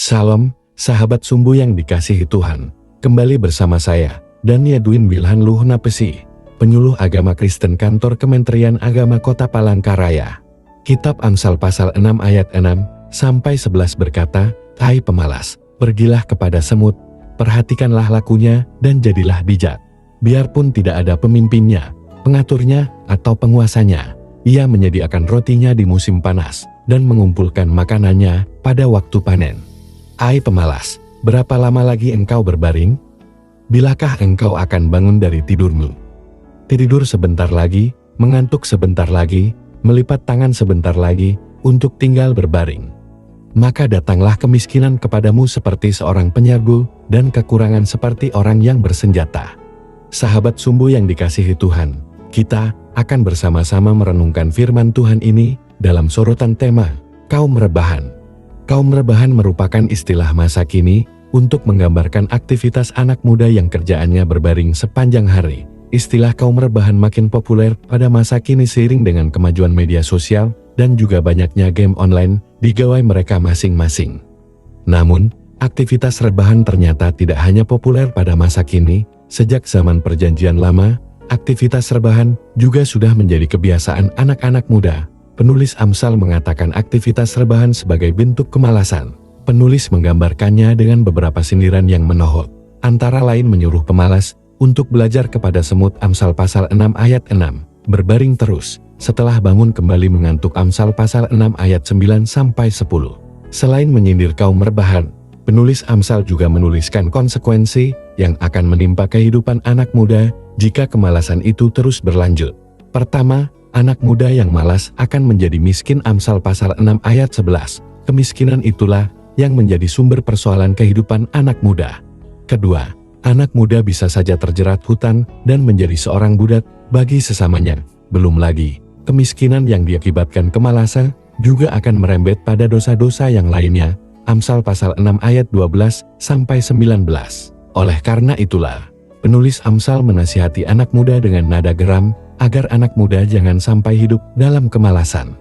Salam, sahabat sumbu yang dikasihi Tuhan. Kembali bersama saya, Dani Edwin Wilhan Luhunapesi, penyuluh agama Kristen kantor Kementerian Agama Kota Palangkaraya. Kitab Amsal pasal 6 ayat 6-11 berkata, "Hai pemalas, pergilah kepada semut, perhatikanlah lakunya dan jadilah bijak. Biarpun tidak ada pemimpinnya, pengaturnya, atau penguasanya, ia menyediakan rotinya di musim panas dan mengumpulkan makanannya pada waktu panen." Hai pemalas, berapa lama lagi engkau berbaring? Bilakah engkau akan bangun dari tidurmu? Tidur sebentar lagi, mengantuk sebentar lagi, melipat tangan sebentar lagi, untuk tinggal berbaring. Maka datanglah kemiskinan kepadamu seperti seorang penyerbu, dan kekurangan seperti orang yang bersenjata. Sahabat sumbu yang dikasihi Tuhan, kita akan bersama-sama merenungkan firman Tuhan ini dalam sorotan tema, kaum rebahan. Kaum rebahan merupakan istilah masa kini untuk menggambarkan aktivitas anak muda yang kerjaannya berbaring sepanjang hari. Istilah kaum rebahan makin populer pada masa kini seiring dengan kemajuan media sosial dan juga banyaknya game online di gawai mereka masing-masing. Namun, aktivitas rebahan ternyata tidak hanya populer pada masa kini. Sejak zaman Perjanjian Lama, aktivitas rebahan juga sudah menjadi kebiasaan anak-anak muda. Penulis Amsal mengatakan aktivitas rebahan sebagai bentuk kemalasan. Penulis menggambarkannya dengan beberapa sindiran yang menohok, antara lain menyuruh pemalas untuk belajar kepada semut. Amsal pasal 6 ayat 6, berbaring terus, setelah bangun kembali mengantuk. Amsal pasal 6 ayat 9-10. Selain menyindir kaum rebahan, penulis Amsal juga menuliskan konsekuensi yang akan menimpa kehidupan anak muda jika kemalasan itu terus berlanjut. Pertama, anak muda yang malas akan menjadi miskin. Amsal pasal 6 ayat 11. Kemiskinan itulah yang menjadi sumber persoalan kehidupan anak muda. Kedua, anak muda bisa saja terjerat hutang dan menjadi seorang budak bagi sesamanya. Belum lagi, kemiskinan yang diakibatkan kemalasan juga akan merembet pada dosa-dosa yang lainnya. Amsal pasal 6 ayat 12-19. Oleh karena itulah, penulis Amsal menasihati anak muda dengan nada geram, agar anak muda jangan sampai hidup dalam kemalasan.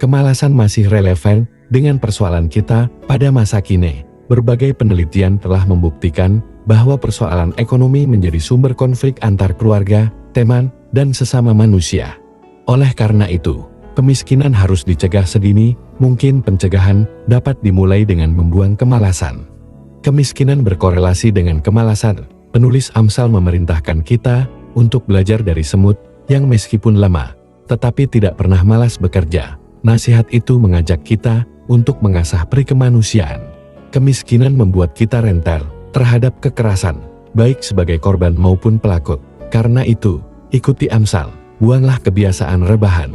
Kemalasan masih relevan dengan persoalan kita pada masa kini. Berbagai penelitian telah membuktikan bahwa persoalan ekonomi menjadi sumber konflik antar keluarga, teman, dan sesama manusia. Oleh karena itu, kemiskinan harus dicegah sedini mungkin. Pencegahan dapat dimulai dengan membuang kemalasan. Kemiskinan berkorelasi dengan kemalasan. Penulis Amsal memerintahkan kita untuk belajar dari semut yang meskipun lama, tetapi tidak pernah malas bekerja. Nasihat itu mengajak kita untuk mengasah peri kemanusiaan. Kemiskinan membuat kita rentan terhadap kekerasan, baik sebagai korban maupun pelaku. Karena itu, ikuti Amsal, buanglah kebiasaan rebahan.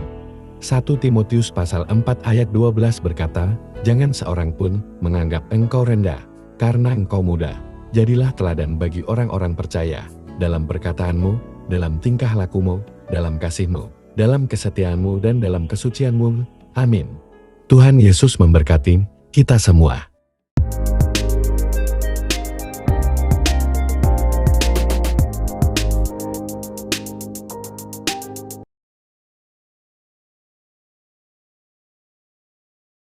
1 Timotius pasal 4 ayat 12 berkata, "Jangan seorang pun menganggap engkau rendah, karena engkau muda. Jadilah teladan bagi orang-orang percaya, dalam perkataanmu, dalam tingkah lakumu, dalam kasihmu, dalam kesetiaanmu, dan dalam kesucianmu." Amin. Tuhan Yesus memberkati kita semua.